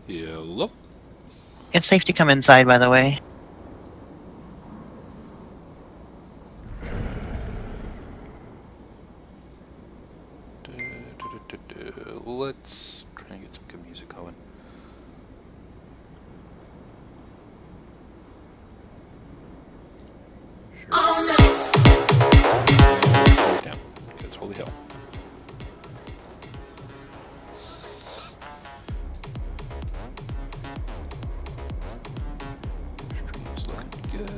Hello? It's safe to come inside, by the way. Let's try and get some good music going. Sure. Down, because holy hell. Stream's looking good.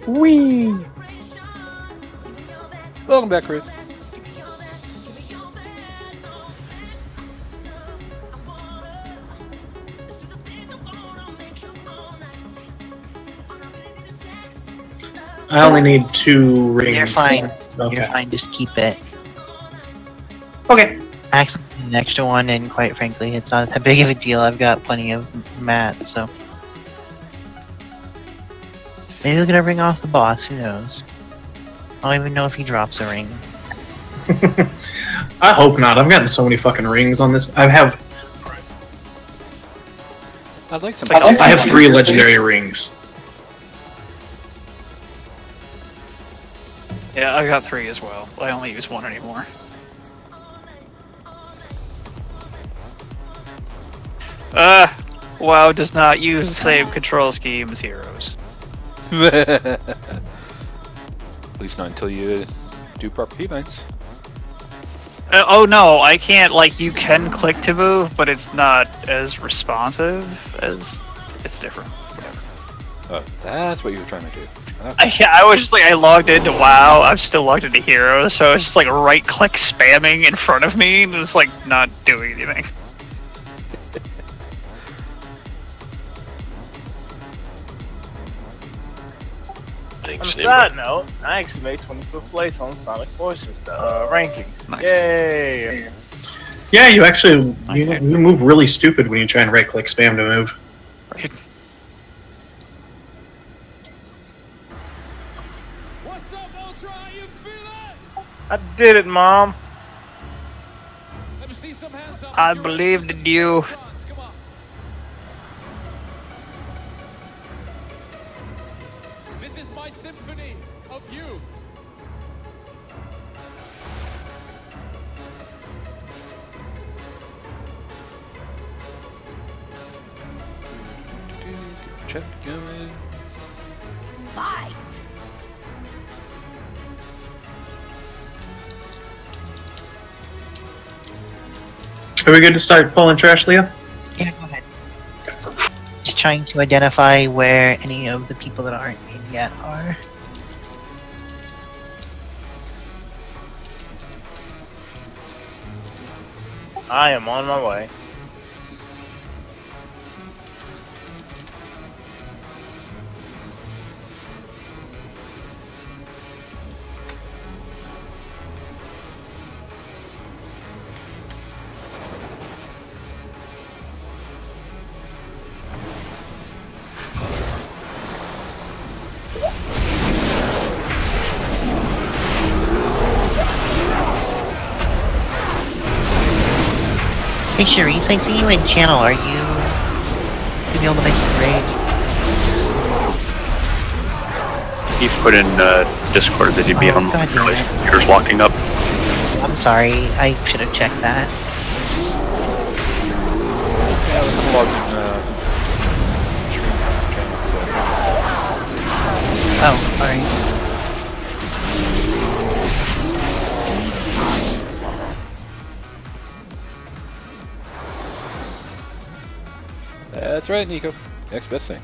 Whee! Welcome back, Chris. I only need 2 rings. You're fine. Okay. You're fine. Just keep it. Okay. I accidentally put an extra one, and quite frankly, it's not that big of a deal. I've got plenty of mats, so maybe we're gonna ring off the boss. Who knows? I don't even know if he drops a ring. I hope not. I've gotten so many fucking rings on this. I'd like some. I have 3 legendary rings. Yeah, I got 3 as well. I only use 1 anymore. WoW does not use the same control scheme as Heroes. At least not until you do proper keybinds. Oh no, I can't, like, you can click to move, but it's not as responsive as... It's different. Whatever. Oh, that's what you were trying to do. I was just like, I logged into WoW, I'm still logged into Heroes, so it's just like right-click spamming in front of me, and it's like not doing anything. On a side note, I actually made 25th place on Sonic Forces rankings. Nice. Yay! Yeah, you actually you move really stupid when you try and right-click spam to move. Right. What's up, Ultra? How you feeling? I did it, Mom. Let me see some hands up. I believed in you. Come on. This is my symphony of you. Check going. Fight! Are we good to start pulling trash, Leah? Yeah, go ahead. Just trying to identify where any of the people that aren't in yet are. I am on my way. Hey Charisse, I see you in channel. Are you gonna be able to make some rage? He put in Discord that he'd be on God damn it. computers locking up. I'm sorry, I should have checked that. Yeah, I'm logged in, Oh, sorry. That's right, Nico. Next best thing.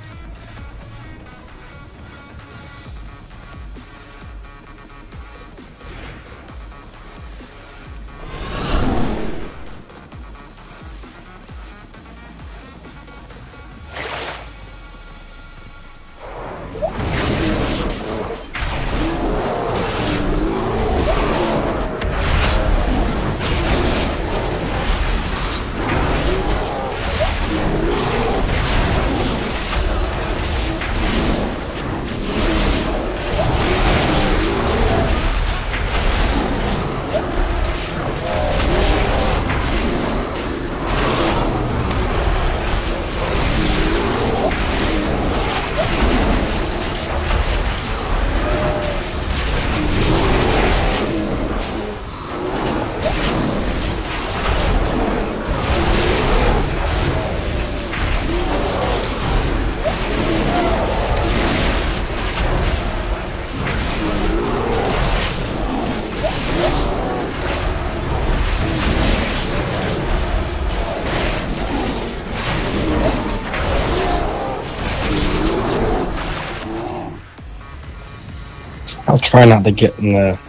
I'll try not to get in the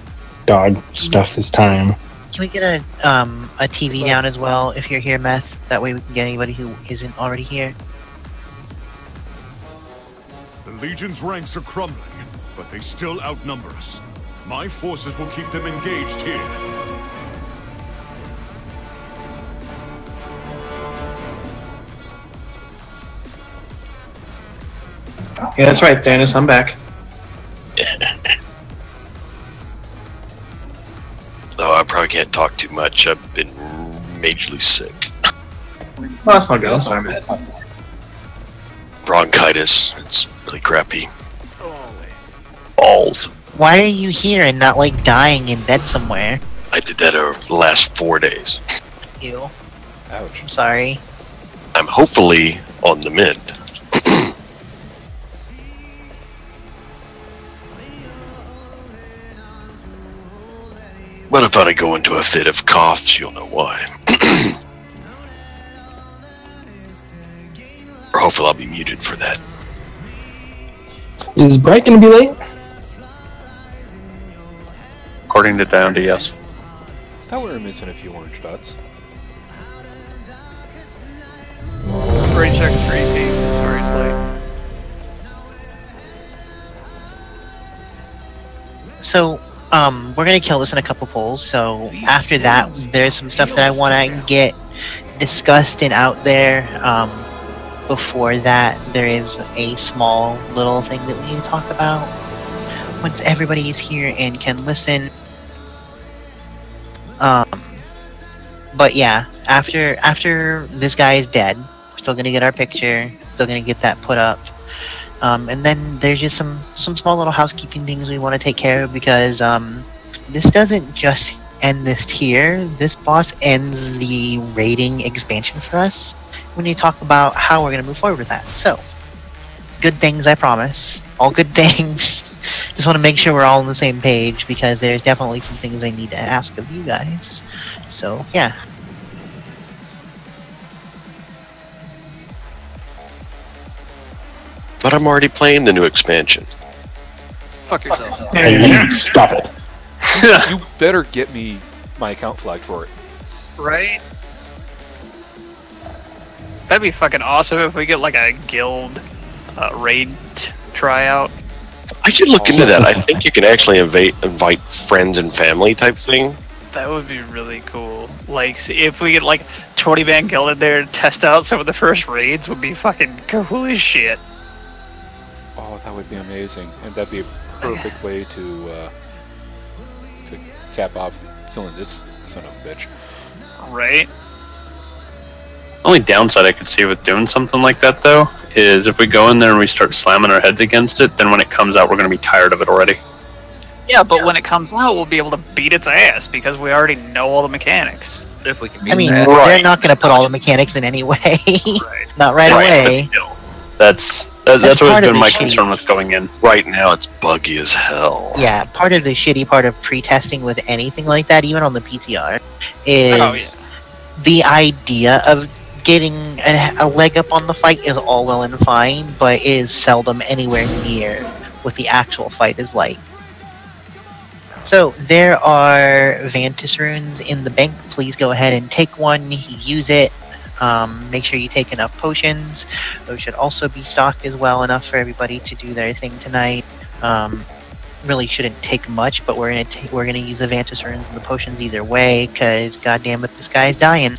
dog stuff this time. Can we get a TV down as well if you're here, Meth? That way we can get anybody who isn't already here. The Legion's ranks are crumbling, but they still outnumber us. My forces will keep them engaged here. Yeah, that's right, Thanos. I'm back. Oh, I probably can't talk too much. I've been majorly sick. Well, that's not good. That's fine. Bronchitis. It's really crappy. Balls. Why are you here and not like dying in bed somewhere? I did that over the last 4 days. Ew. Ouch. I'm sorry. I'm hopefully on the mend. But if I go into a fit of coughs, you'll know why. Or hopefully I'll be muted for that. Is Bright gonna be late? According to Downdy, yes. Thought we were missing a few orange dots. Great check 3P. Sorry it's late. So, we're gonna kill this in a couple pulls, so after that, there's some stuff that I want to get discussed and out there. Before that, there is a small little thing that we need to talk about. Once everybody is here and can listen. But yeah, after this guy is dead, we're still gonna get our picture, still gonna get that put up. And then there's just some small little housekeeping things we want to take care of because this doesn't just end this tier. This boss ends the raiding expansion for us. We need to talk about how we're going to move forward with that. So, good things, I promise. All good things. Just want to make sure we're all on the same page because there's definitely some things I need to ask of you guys. So, yeah. But I'm already playing the new expansion. Fuck yourself. Hey, stop it. You better get me my account flagged for it. Right? That'd be fucking awesome if we get like a guild raid tryout. I should look into that. I think you can actually invite friends and family type thing. That would be really cool. Like, see, if we get like 20-man guild in there to test out some of the first raids, would be fucking cool as shit. Oh, that would be amazing, and that'd be a perfect way to cap off killing this son of a bitch. Right? Only downside I could see with doing something like that, though, is if we go in there and we start slamming our heads against it, then when it comes out, we're going to be tired of it already. Yeah, but when it comes out, we'll be able to beat its ass because we already know all the mechanics. If we can I mean, Right. they're not going to put all the mechanics in anyway. Right. Not right away. But still, that's always part of been the my shitty- concern with going in. Right now it's buggy as hell. Yeah, part of the shitty part of pre-testing with anything like that, even on the PTR, is Oh, yeah. the idea of getting a leg up on the fight is all well and fine, but it is seldom anywhere near what the actual fight is like. So, there are Vantis runes in the bank. Please go ahead and take one, use it. Make sure you take enough potions. Those should also be stocked as well, enough for everybody to do their thing tonight. Really shouldn't take much, but we're gonna use the Vantis runes and the potions either way, cause goddamn it, this guy's dying.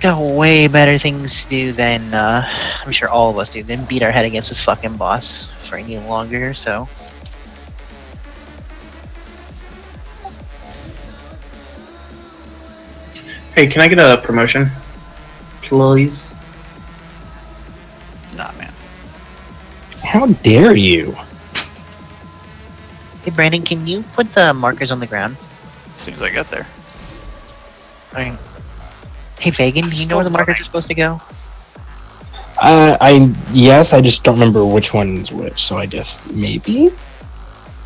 Got way better things to do than I'm sure all of us do than beat our head against this fucking boss for any longer. So. Hey, can I get a promotion, please? Nah, man. How dare you? Hey Brandon, can you put the markers on the ground? As soon as I get there. Alright. Hey Vagan, do you know where the markers are supposed to go? Yes, I just don't remember which one's which, so I guess maybe?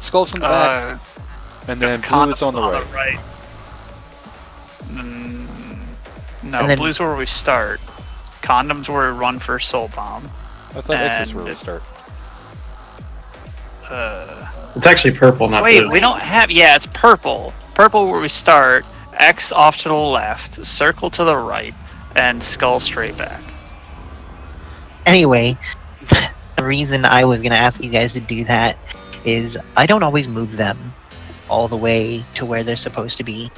Skull's in the back. And then blue is on the right. No, then, blue's where we start. Condom's where we run for Soul Bomb. I thought X was where we start. It's actually purple, not blue. Wait, we don't have... Yeah, it's purple. Purple where we start. X off to the left. Circle to the right. And Skull straight back. Anyway, the reason I was going to ask you guys to do that is I don't always move them all the way to where they're supposed to be.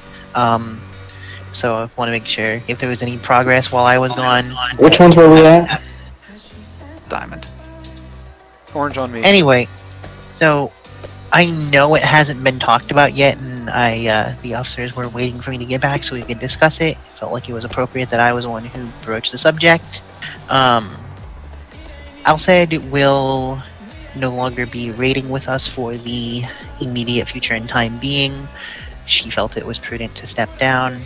So I want to make sure if there was any progress while I was gone. Which ones were we at? Diamond. Orange on me. Anyway, so I know it hasn't been talked about yet, and the officers were waiting for me to get back so we could discuss it. It felt like it was appropriate that I was the one who broached the subject. Alced will no longer be raiding with us for the immediate future and time being. She felt it was prudent to step down,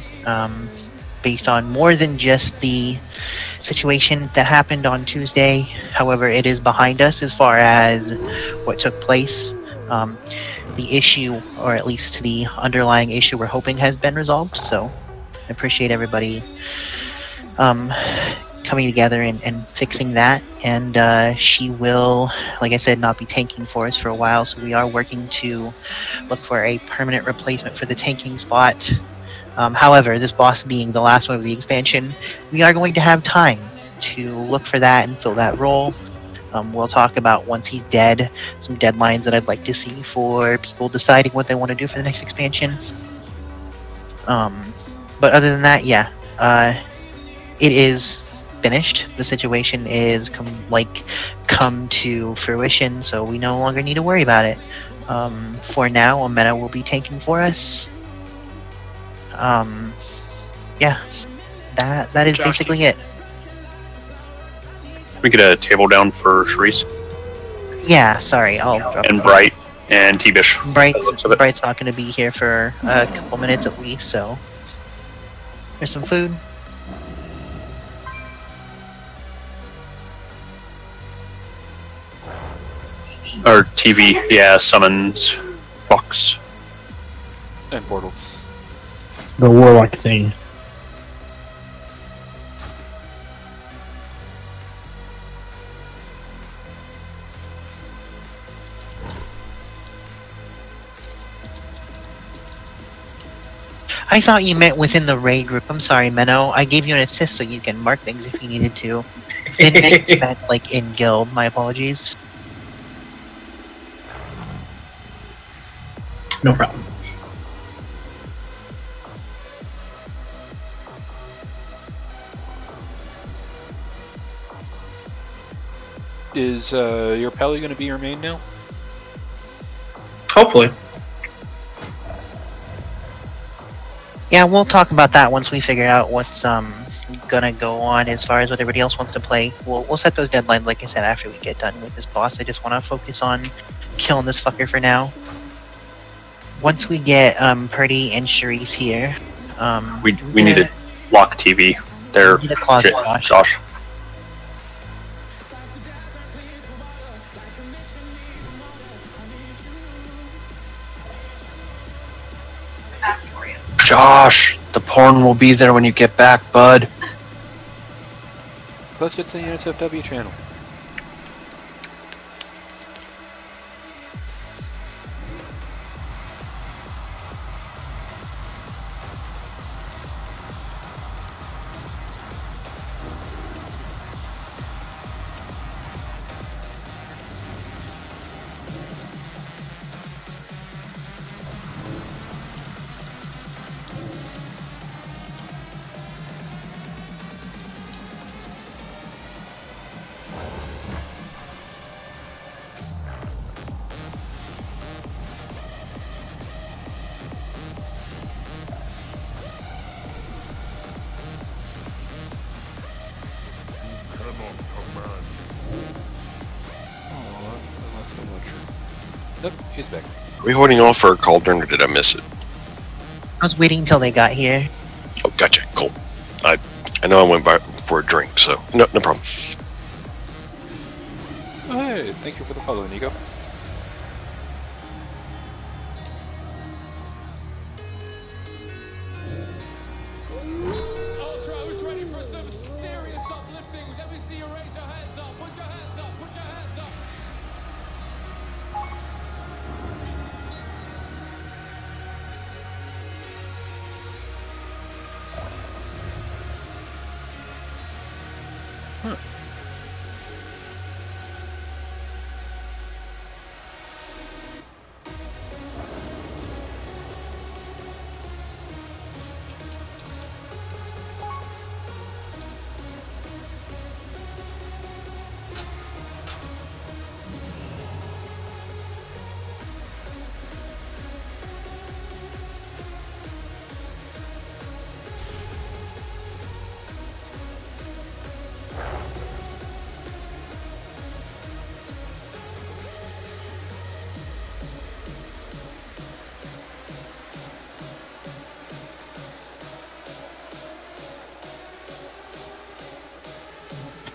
based on more than just the situation that happened on Tuesday. However, it is behind us as far as what took place. The issue, or at least the underlying issue we're hoping has been resolved, so I appreciate everybody coming together and fixing that. And she will, like I said, not be tanking for us for a while, so we are working to look for a permanent replacement for the tanking spot. However, this boss being the last one of the expansion, we are going to have time to look for that and fill that role. We'll talk about, once he's dead, some deadlines that I'd like to see for people deciding what they want to do for the next expansion. But other than that, yeah, it is finished. The situation is come to fruition, so we no longer need to worry about it. For now, Omena will be tanking for us. Yeah, that is basically it. We get a table down for Sharice. Yeah, sorry, I'll drop and Bright and T-Bish. Bright's not going to be here for a couple minutes at least, so here's some food. Or TV, yeah, summons box. And portals. The warlock thing. I thought you meant within the raid group. I'm sorry, Menno. I gave you an assist so you can mark things if you needed to. Didn't think you meant, like, in guild. My apologies. No problem. Is your Pally going to be your main now? Hopefully. Yeah, we'll talk about that once we figure out what's gonna go on as far as what everybody else wants to play. We'll set those deadlines, like I said, after we get done with this boss. I just want to focus on killing this fucker for now. Once we get Purdy and Sharice here, we need to lock TV. They're shit, Josh. Josh, the porn will be there when you get back, bud. Post it to the NSFW channel. Nope, he's back. Are we holding off for a cauldron, or did I miss it? I was waiting until they got here. Oh, gotcha. Cool. I know I went by for a drink, so no problem. Oh, hey, thank you for the follow, Nico. Ultra, who's ready for some serious uplifting? Let me see you raise your hands up. Put your hands up. Put your hands up.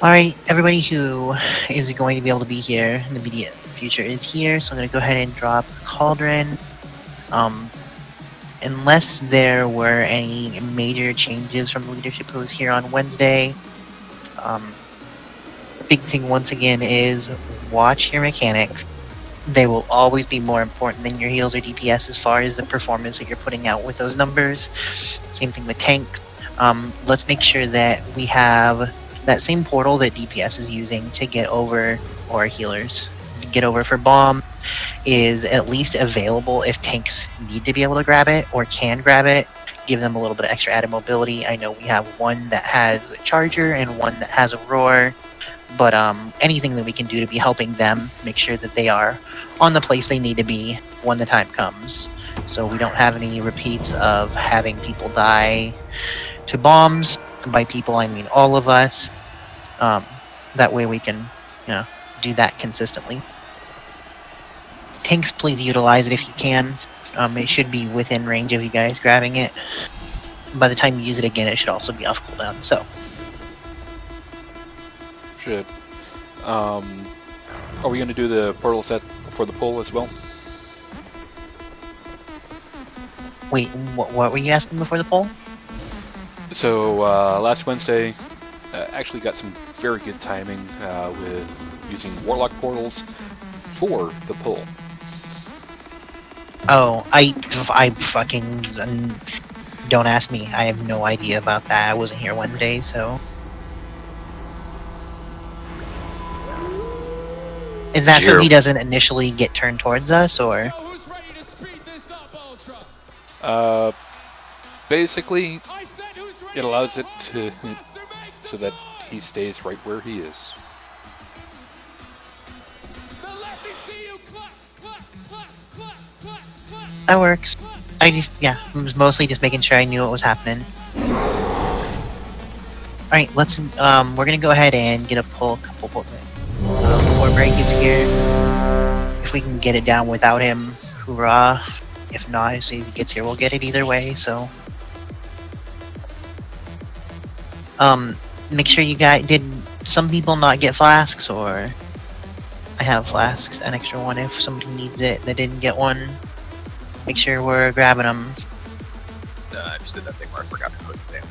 Alright, everybody who is going to be able to be here in the immediate future is here, so I'm going to go ahead and drop Cauldron. Unless there were any major changes from the leadership who was here on Wednesday, the big thing once again is watch your mechanics. They will always be more important than your heals or DPS as far as the performance that you're putting out with those numbers. Same thing with tanks. Let's make sure that we have that same portal that DPS is using to get over, or healers, to get over for bomb, is at least available if tanks need to be able to grab it or can grab it. Give them a little bit of extra added mobility. I know we have one that has a charger and one that has a roar, but anything that we can do to be helping them, make sure that they are on the place they need to be when the time comes. So we don't have any repeats of having people die to bombs. By people, I mean all of us. That way we can, do that consistently. Tanks, please utilize it if you can. It should be within range of you guys grabbing it. By the time you use it again, it should also be off cooldown, so. Should. Are we going to do the portal set for the pull as well? Wait, what were you asking before the poll? So, last Wednesday, actually got some very good timing with using Warlock portals for the pull. Oh, I fucking... don't ask me. I have no idea about that. I wasn't here Wednesday, so... Is that so he doesn't initially get turned towards us, or...? Basically, it allows it to... so that he stays right where he is. That works. I was mostly just making sure I knew what was happening. Alright, let's, we're gonna go ahead and get a couple pulls in. Before Bray gets here. If we can get it down without him, hoorah. If not, as soon as he gets here, we'll get it either way, so. Make sure you guys, did some people not get flasks, or? I have flasks, an extra one if somebody needs it that didn't get one. Make sure we're grabbing them. I just did that thing where I forgot to put it down.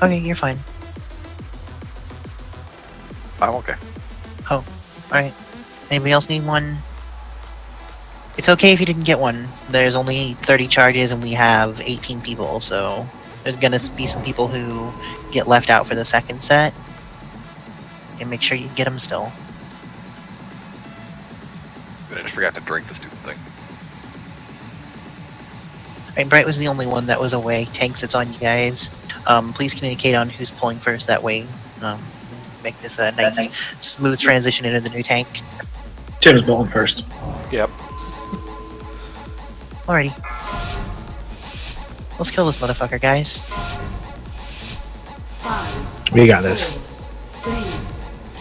Okay, you're fine. I'm okay. Oh, alright. Anybody else need one? It's okay if you didn't get one. There's only 30 charges and we have 18 people, so there's gonna be some people who get left out for the second set. And make sure you get them still. I just forgot to drink the stupid thing. Alright, Bright was the only one that was away. Tanks, it's on you guys. Please communicate on who's pulling first, that way make this a nice, smooth transition into the new tank. Tim is bowling first. Yep. Alrighty. Let's kill this motherfucker, guys. We got this. 3,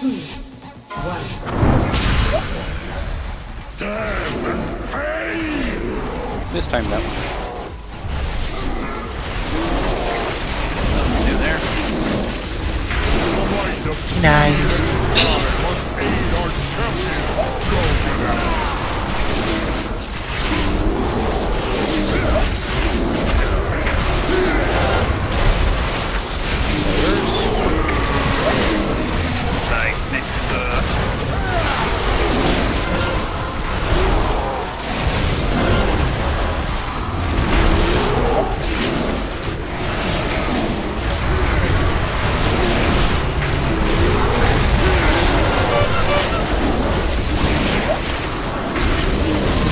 2, 1. This time that one. Nice.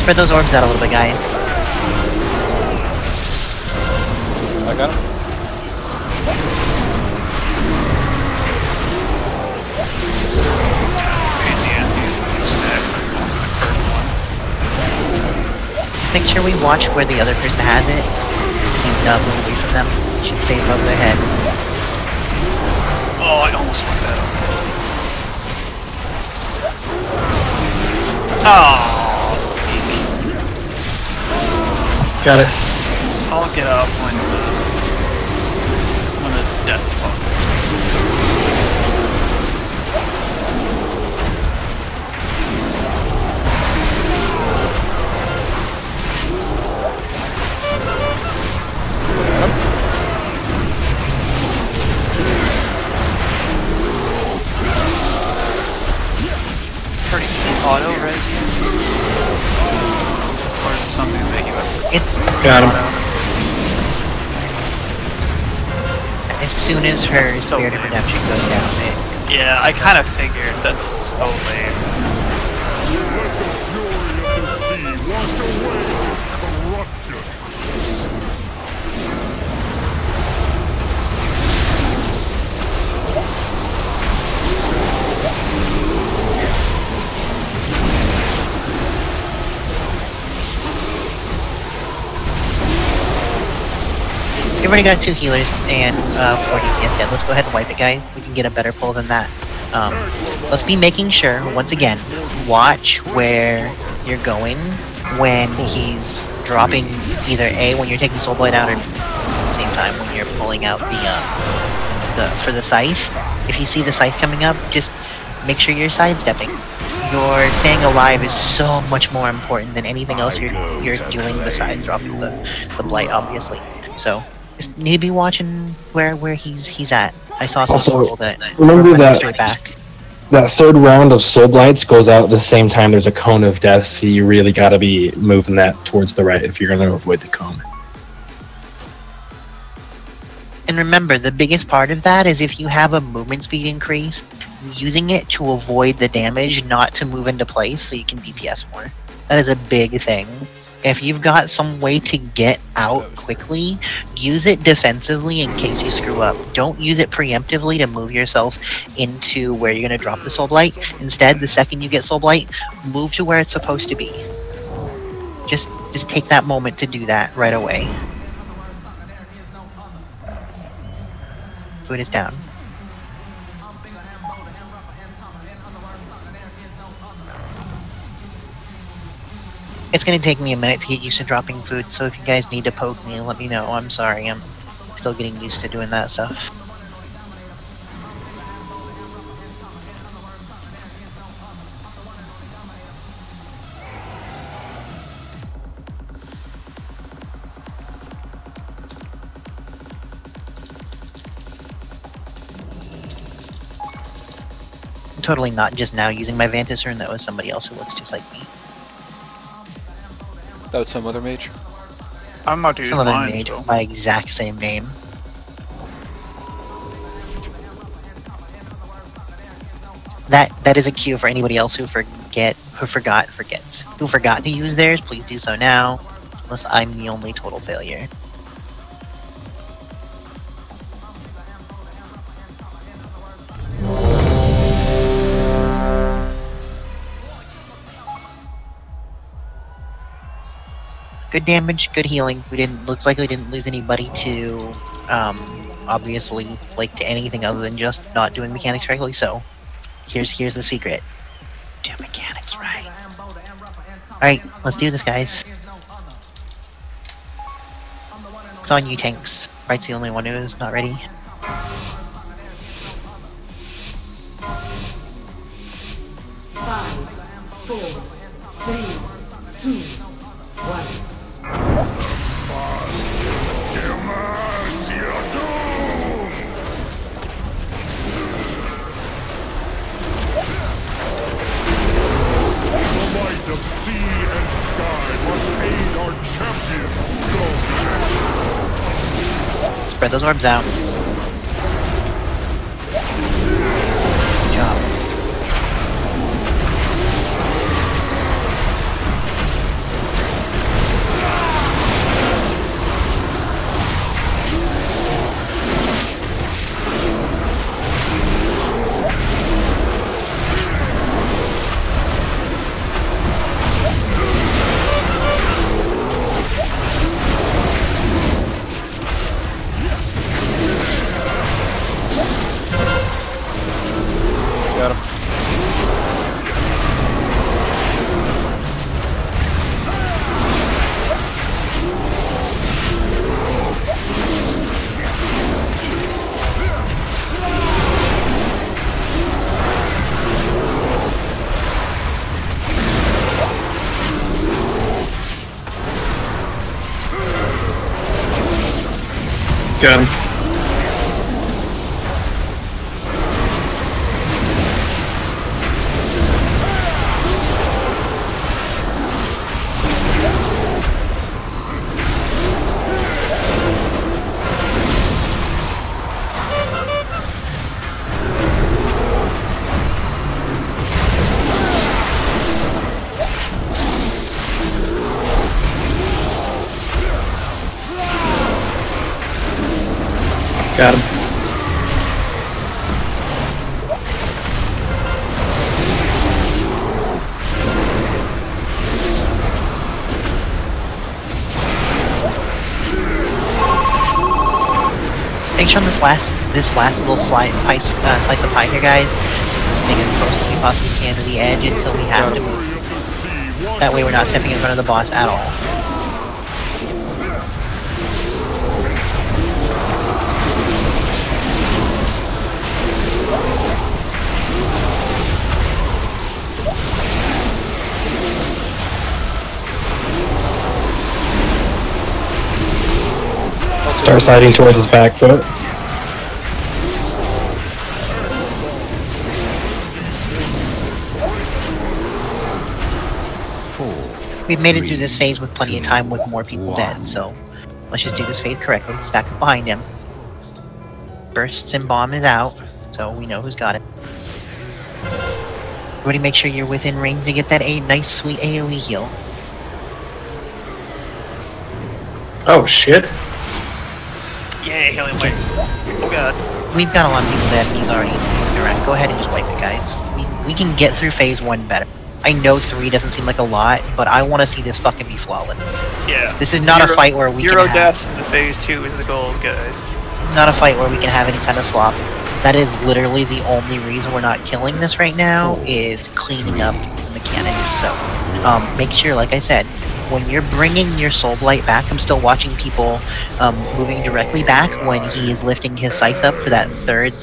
Spread those orbs out a little bit, guys. I got him. Make sure we watch where the other person has it. Keep not move away from them. It should stay above their head. Oh, I almost fucked that up. Oh. Got it. I'll get up when the death fuck. Pretty auto res you? Or is it something to make you up? It's Got him. As soon as her Spirit of Redemption goes down, Yeah, I kind of figured. That's so lame. We've already got 2 healers and 4 DPS dead. Let's go ahead and wipe it, guys. We can get a better pull than that. Let's be making sure, once again, watch where you're going when he's dropping either A, when you're taking Soul Blade out, or at the same time when you're pulling out for the Scythe. If you see the Scythe coming up, just make sure you're sidestepping. Your staying alive is so much more important than anything else you're doing besides dropping the Blight, obviously. So just need to be watching where he's at. I saw some people that remember that straight back. That third round of Soul Blights goes out at the same time there's a Cone of Death, so you really gotta be moving that towards the right if you're gonna avoid the Cone. And remember, the biggest part of that is if you have a movement speed increase, using it to avoid the damage, not to move into place so you can DPS more. That is a big thing. If you've got some way to get out quickly, use it defensively in case you screw up. Don't use it preemptively to move yourself into where you're going to drop the Soul Blight. Instead, the second you get Soul Blight, move to where it's supposed to be. Just take that moment to do that right away. Food is down. It's gonna take me a minute to get used to dropping food, so if you guys need to poke me, let me know. I'm sorry, I'm still getting used to doing that stuff. totally not just now using my Vantis rune. That was somebody else who looks just like me. That was some other mage? I'm about to use Some other mine. mage So. with my exact same name. That is a cue for anybody else who forgot to use theirs. Please do so now, unless I'm the only total failure. Good damage, good healing. Looks like we didn't lose anybody to, obviously, like, to anything other than just not doing mechanics correctly, so here's the secret. Do mechanics right. Alright, let's do this, guys. It's on you, tanks. Right's the only one who is not ready. Five, 4, 3, 2, 1. The might of sea and sky must aid our champion. Spread those orbs out. Good job. Got him. Got him. Got him. Make sure on this last little slice of pie here, guys. Make it as close as we possibly can to the edge until we have to move. That way we're not stepping in front of the boss at all. Start sliding towards his back foot. We've made it through this phase with plenty of time with more people dead, so let's just do this phase correctly. Stack up behind him. Bursts and bomb is out, so we know who's got it. Everybody make sure you're within range to get that nice sweet AoE heal. Oh shit. Yay, healing wave. Oh god. We've got a lot of people dead and he's already moving around. Go ahead and just wipe it, guys. We can get through phase 1 better. I know 3 doesn't seem like a lot, but I want to see this fucking be flawless. Yeah. This is not a fight where we Zero can have... deaths in the phase 2 is the goal, guys. This is not a fight where we can have any kind of slop. That is literally the only reason we're not killing this right now, is cleaning up the mechanics. So, make sure, like I said, when you're bringing your Soul Blight back, I'm still watching people moving directly back when he is lifting his scythe up for that third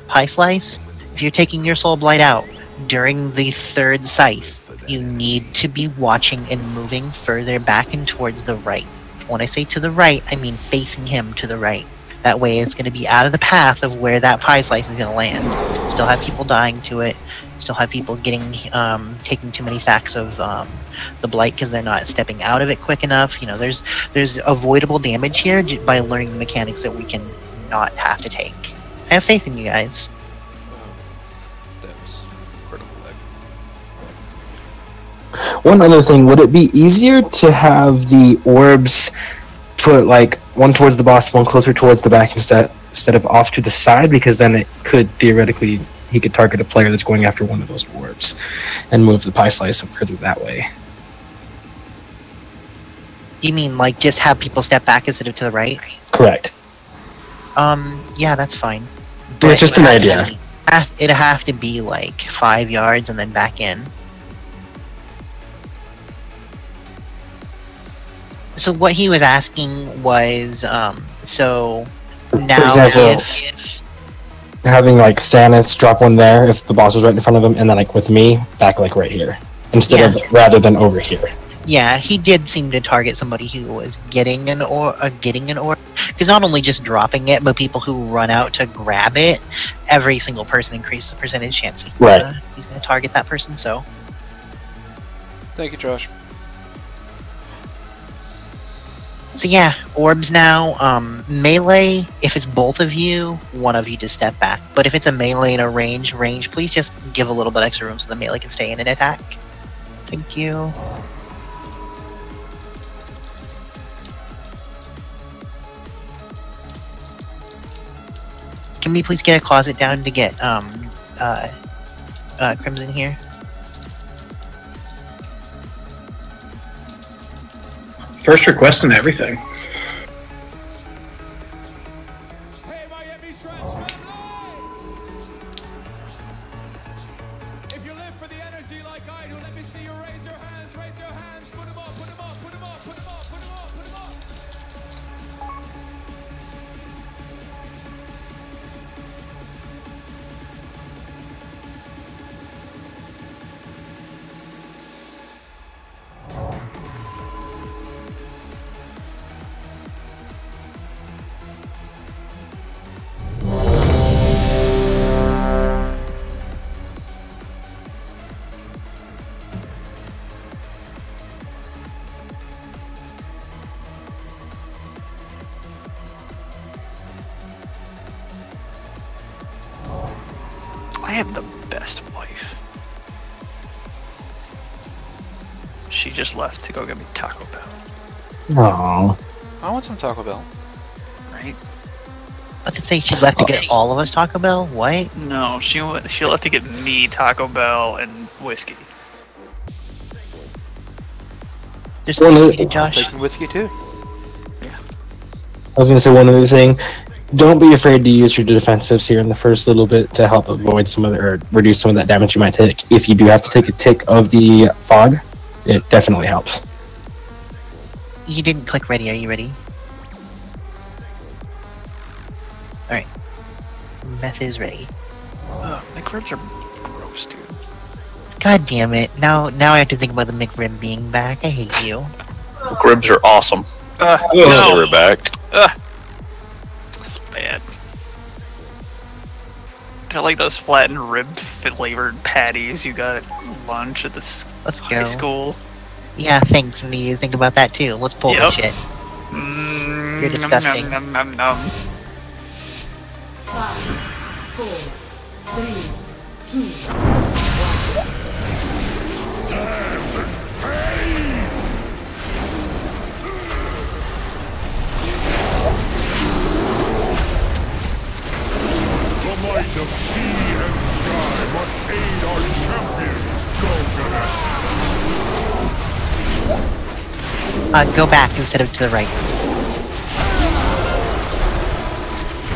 pie slice. If you're taking your Soul Blight out during the third scythe, you need to be watching and moving further back and towards the right. When I say to the right, I mean facing him to the right. That way it's going to be out of the path of where that pie slice is going to land. Still have people dying to it. Still have people getting taking too many stacks of the blight because they're not stepping out of it quick enough. You know, there's avoidable damage here by learning the mechanics that we can not have to take. I have faith in you guys. That was incredible. One other thing, would it be easier to have the orbs put like one towards the boss, one closer towards the back instead of off to the side? Because then it could theoretically, he could target a player that's going after one of those orbs and move the pie slice further that way. You mean like just have people step back instead of to the right? Correct. Yeah, that's fine. It's just an idea. It'd have to be like 5 yards and then back in. So what he was asking was, so now For example, if having like Thanos drop one there if the boss was right in front of him, and then like with me, back like right here. Instead of rather than over here. yeah, he did seem to target somebody who was getting an orb, because not only just dropping it, but people who run out to grab it, every single person increases the percentage chance he's gonna target that person, so. Thank you, Josh. So yeah, orbs now, melee, if it's both of you, one of you just step back. But if it's a melee and a range, please just give a little bit extra room so the melee can stay in and attack. Thank you. Can we please get a closet down to get, Crimson here? First request and everything. Hey, Miami Stretch, if you live for the energy like I do, let me see you raise your hands, put them up, put them up, put them up, put them up, put them up, put them up. I have the best wife. She just left to go get me Taco Bell. Aww. I want some Taco Bell. Right? I could say she left to get all of us Taco Bell? What? No, she left to get me Taco Bell and whiskey. There's whiskey, Josh. Taking whiskey too. I was going to say one other thing. Don't be afraid to use your defensives here in the first little bit to help avoid some of the, or reduce some of that damage you might take. If you do have to take a tick of the fog, it definitely helps. You didn't click ready, are you ready? Alright. Meth is ready. McRibs are gross, dude. God damn it. Now I have to think about the McRib being back. I hate you. McRibs are awesome. No. We're back. So bad. They're like those flattened rib flavored patties you got at lunch at the high school. Yeah, thanks. We need to think about that too. Let's pull this shit. You're disgusting. Nom, nom, nom, nom. 5, 4, 3, 2, The might of sea and sky must aid our champion, Gilgamesh. Go back instead of to the right.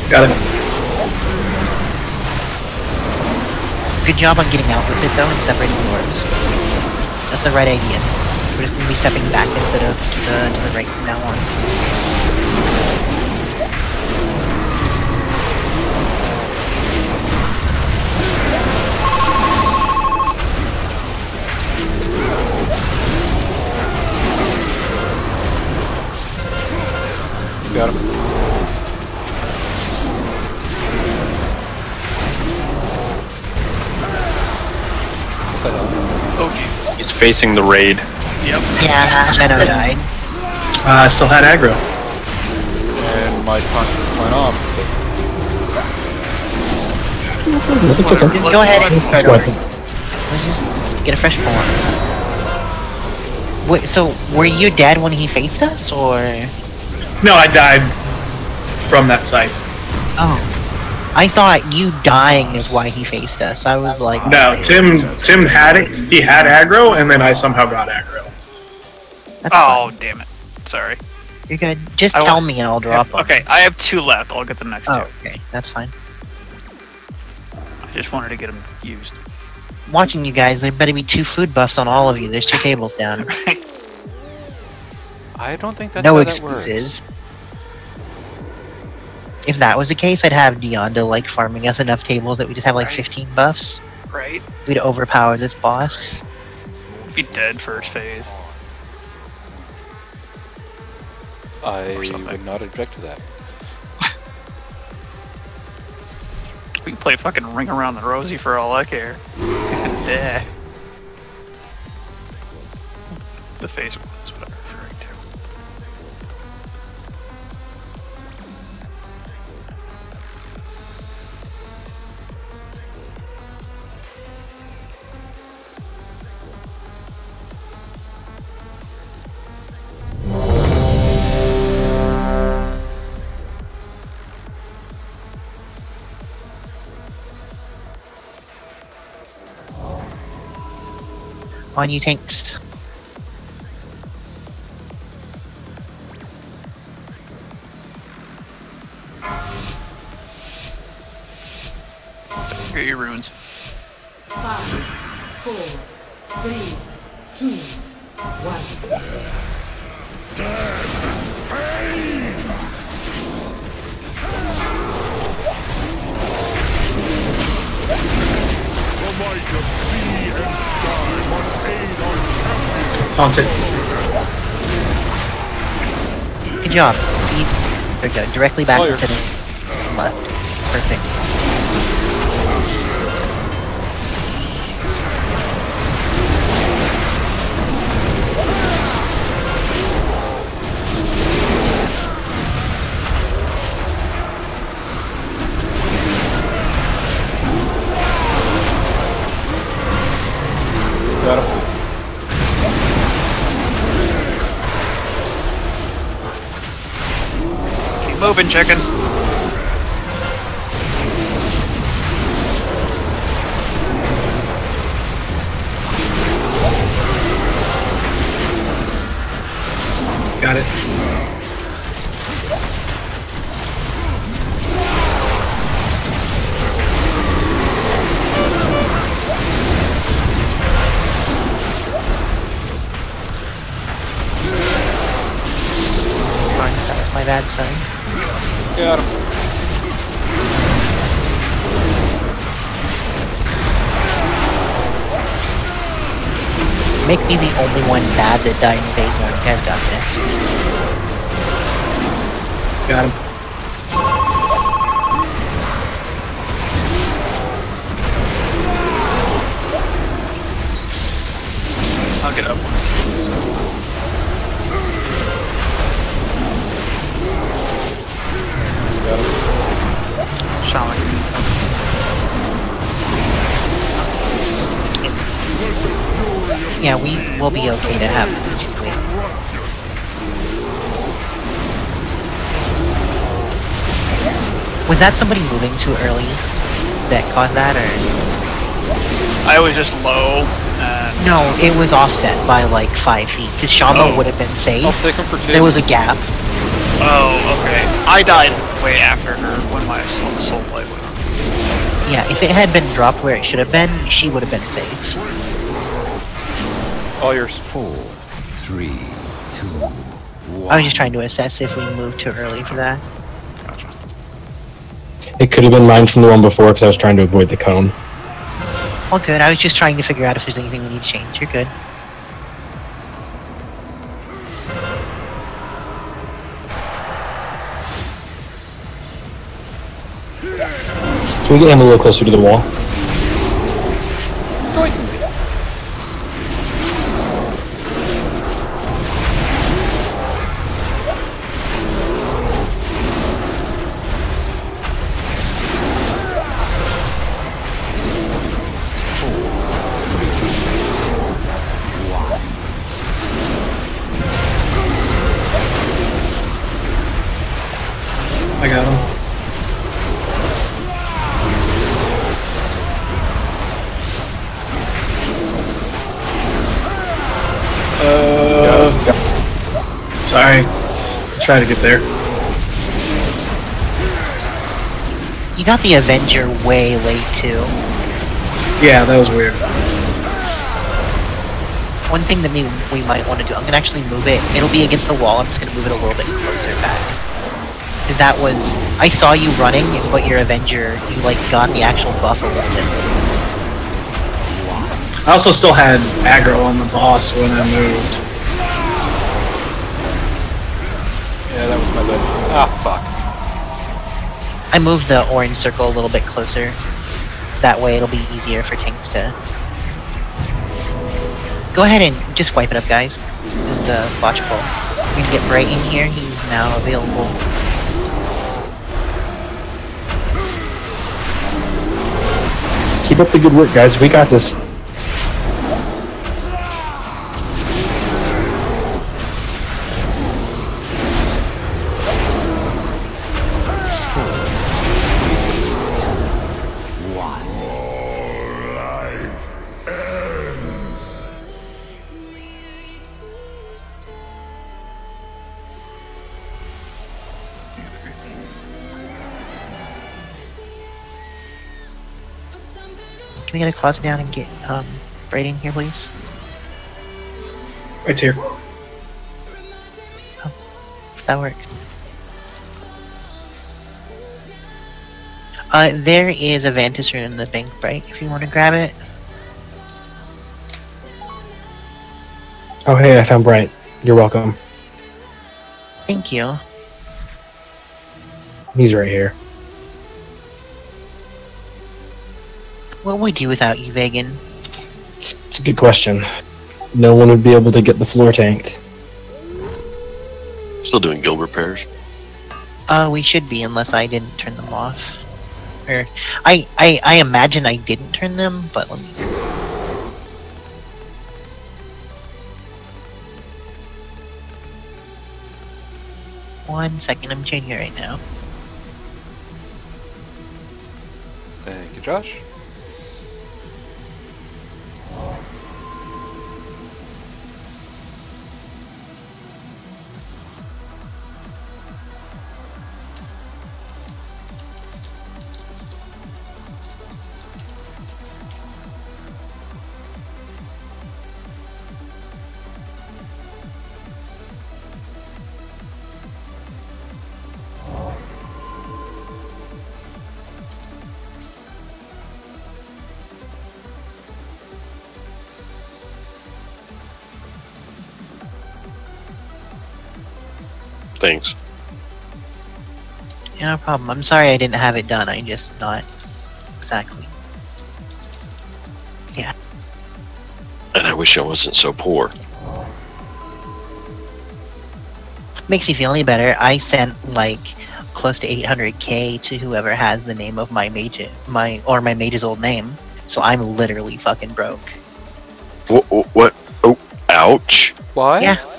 Got it. Good job on getting out with it though and separating the orbs. That's the right idea. We're just gonna be stepping back instead of to the right from now on. Got him. facing the raid. Yep. Yeah, Menno died. I still had aggro. And my taunt went off. Just go ahead and start over. Let's just get a fresh form. Wait, so were you dead when he faced us, or? No, I died from that site. Oh, I thought you dying is why he faced us. I was like, No, Tim had it. He had aggro, and then I somehow got aggro. That's Oh, damn it. Sorry. You're good. Just I tell wa- me and I'll drop them. Okay, I have 2 left. I'll get the next 2. Oh, okay, that's fine. I just wanted to get them used. Watching you guys, there better be 2 food buffs on all of you. There's 2 tables down. I don't think that's No how that works. excuses. If that was the case, I'd have Deonda like farming us enough tables that we just have like 15 buffs. Right. We'd overpower this boss. Be dead first phase. I Or something. would not object to that. We can play fucking Ring Around the Rosie for all I care. He's gonna die. The face one's what I'm referring to. On you tanks. Get your runes. 5, 4, 3, 2, 1. The might of sea and sky must aid our champion. Taunted. Good job. See? There we go. Directly back Oh, instead of left. Perfect. Got him. Keep moving, chicken. Got it. Fine, that was my bad, sorry. Got him. Make me the only one bad that died in phase 1. You guys got this. Got him. I'll get up one. Shaman. Yeah, we will be okay to have it. Was that somebody moving too early that caused that, or? I was just low. And No, it was offset by like 5 feet. Because Shama Oh. would have been safe. I'll take him for 2. There was a gap. Oh, okay. I died way after her when my soul blade went on. Yeah, if it had been dropped where it should have been, she would have been safe. All yours. 4, 3, 2, 1. I was just trying to assess if we moved too early for that. Gotcha. It could have been mine from the one before because I was trying to avoid the cone. All good. I was just trying to figure out if there's anything we need to change. You're good. Can we get him a little closer to the wall? I got him. Sorry. Try to get there. You got the Avenger way late too. Yeah, that was weird. One thing that we might want to do, I'm gonna actually move it. It'll be against the wall. I'm just gonna move it a little bit closer back. Cause that was, I saw you running, but your Avenger, you like got the actual buff a little bit. I also still had aggro on the boss when I moved. Yeah, that was my bad. Ah, fuck. I moved the orange circle a little bit closer. That way it'll be easier for tanks to... Go ahead and just wipe it up, guys. This is watchable. We can get Bright in here. He's now available. Keep up the good work, guys. We got this. Can we get a closet down and get Bright in here, please? Right here. That works. There is a Vantis rune in the bank, Bright, if you want to grab it. Oh, hey, I found Bright. You're welcome. Thank you. He's right here. What would we do without you, Vegan? It's a good question. No one would be able to get the floor tanked. Still doing guild repairs. We should be, unless I didn't turn them off. Or, I imagine I didn't turn them, but let me... One second, I'm changing it right now. Thank you, Josh. Things. Yeah, no problem. I'm sorry I didn't have it done. I just not exactly. Yeah. And I wish I wasn't so poor. Makes me feel any better. I sent like close to 800k to whoever has the name of my mage, my mage's old name. So I'm literally fucking broke. What? Oh, ouch. Why? Yeah.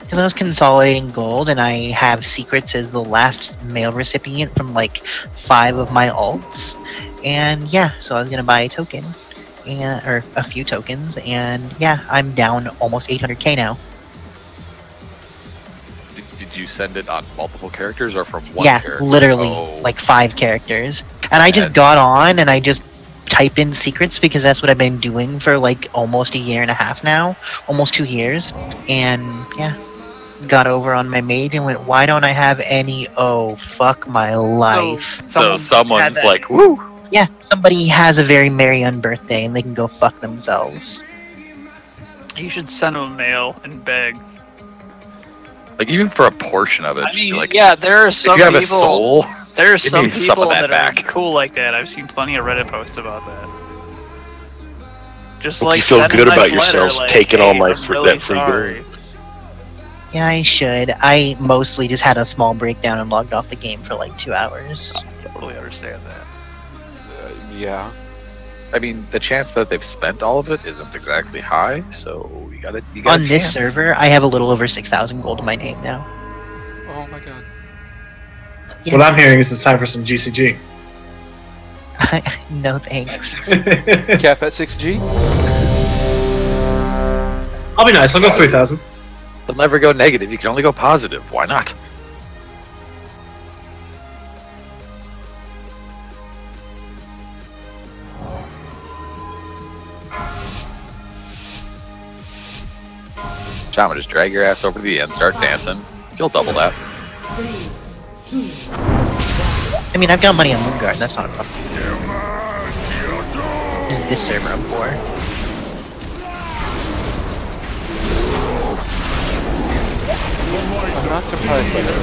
Because I was consolidating gold, and I have secrets as the last mail recipient from like 5 of my alts, and yeah, so I was gonna buy a token, and or a few tokens, and yeah, I'm down almost 800k now. Did you send it on multiple characters or from one Yeah, character? literally Oh. like 5 characters, and I just got on and I just type in secrets because that's what I've been doing for like almost a year and a half now, almost 2 years, and yeah. Got over on my mage and went, why don't I have any? Oh, fuck my life. So someone's like, woo! Yeah, somebody has a very merry unbirthday and they can go fuck themselves. You should send them a mail and beg. Like, even for a portion of it. I mean, like, yeah, there are some if you have people, a soul, there are give some me some people of that that back. are cool like that. I've seen plenty of Reddit posts about that. Just Hope like you feel send a good nice about letter, yourselves like, taking hey, all my I'm really that free sorry. gold. Yeah, I should. I mostly just had a small breakdown and logged off the game for like 2 hours. I totally understand that. Yeah. I mean, the chance that they've spent all of it isn't exactly high, so you got it. On this server, I have a little over 6,000 gold in my name now. Oh my god. Yeah. What I'm hearing is it's time for some GCG. No thanks. Cap at 6G? I'll be nice. I'll go 3,000. They'll never go negative. You can only go positive. Why not? Jama, just drag your ass over to the end, start dancing. You'll double that. 3, 2, I mean, I've got money on Moonguard, that's not a problem. Is this server I'm for? I'm not surprised by that.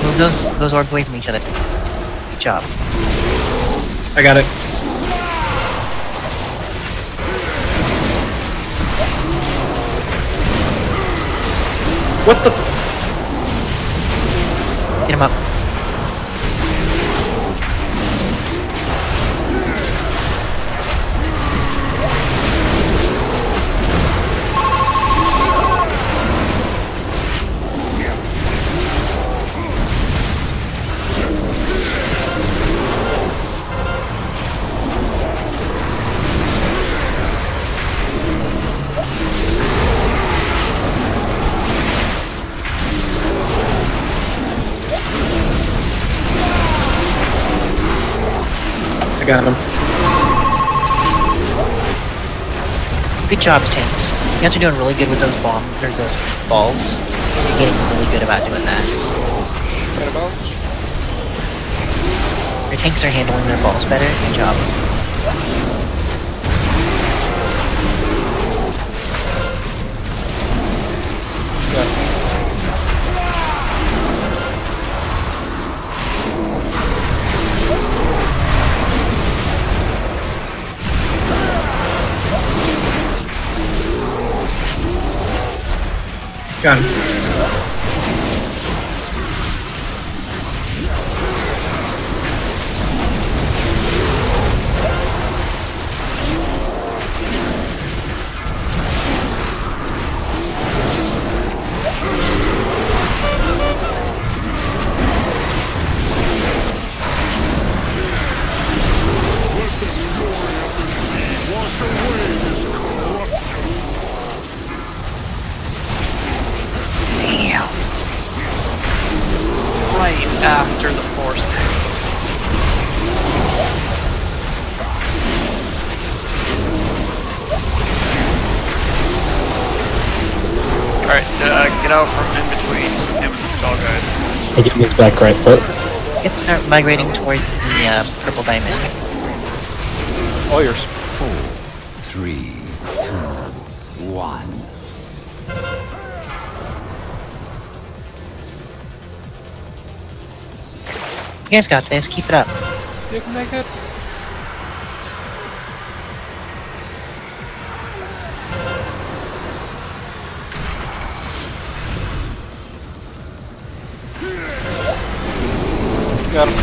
Move those orbs away from each other. Good job. I got it. What the? Get him up. Got him. Good job, tanks. You guys are doing really good with those bombs, or those balls. You're getting really good about doing that. Your tanks are handling their balls better. Good job. Got him. Right after the force. Alright, get out from in between him and the skull guy. I get his back right foot. Yep, start migrating towards the purple diamond. All yours. 4, 3, 2, 1. You guys got this, keep it up. You can make it. Got him.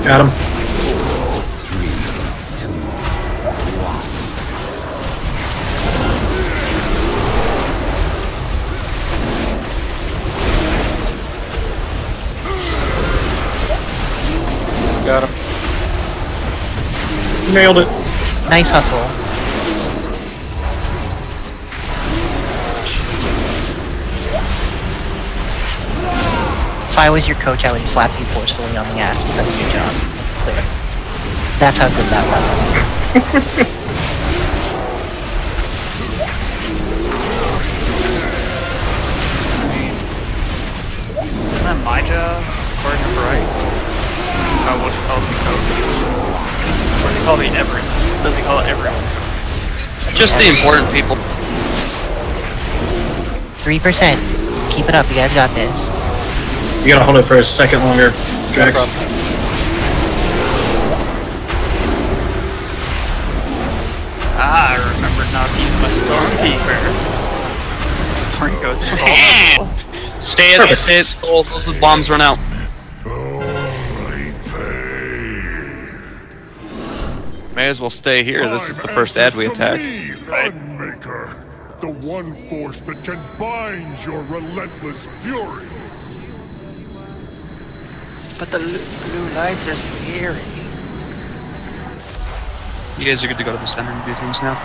Got him. 3, 2, 1. Got him. Nailed it. Nice hustle. If I was your coach, I would slap you forcefully on the ass. That's a good job. Clear. That's how good that was. Isn't that my job? Or number right? Oh, what calls he coach? Or does he call me everyone? Does he call it everyone? Just the important people. 3%. Keep it up, you guys got this. You gotta hold it for a second longer, Drax. Ah, I remember not to use my Stormkeeper. Where he goes. Stay at school. Those the bombs run out. May as well stay here. This is the first ad we attack. Unmaker, the one force that can bind your relentless fury. But the blue lights are scary. You guys are good to go to the center and do things now.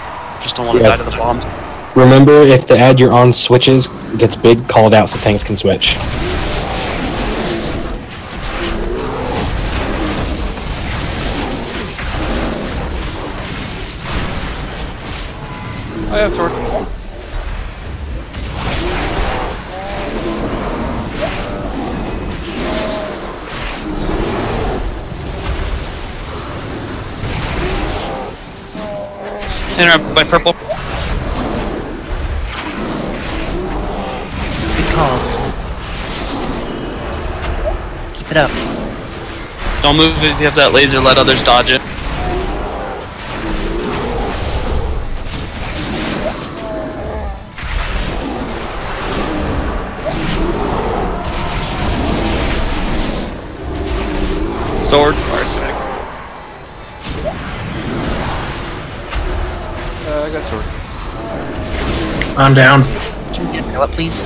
Just don't want to die to the bombs. Remember, if the ad you're on switches gets big, call it out so tanks can switch. I have sword. Interrupt by purple. Good calls. Keep it up. Don't move if you have that laser. Let others dodge it. Sword. I got sword. I'm down. Can you go up, please?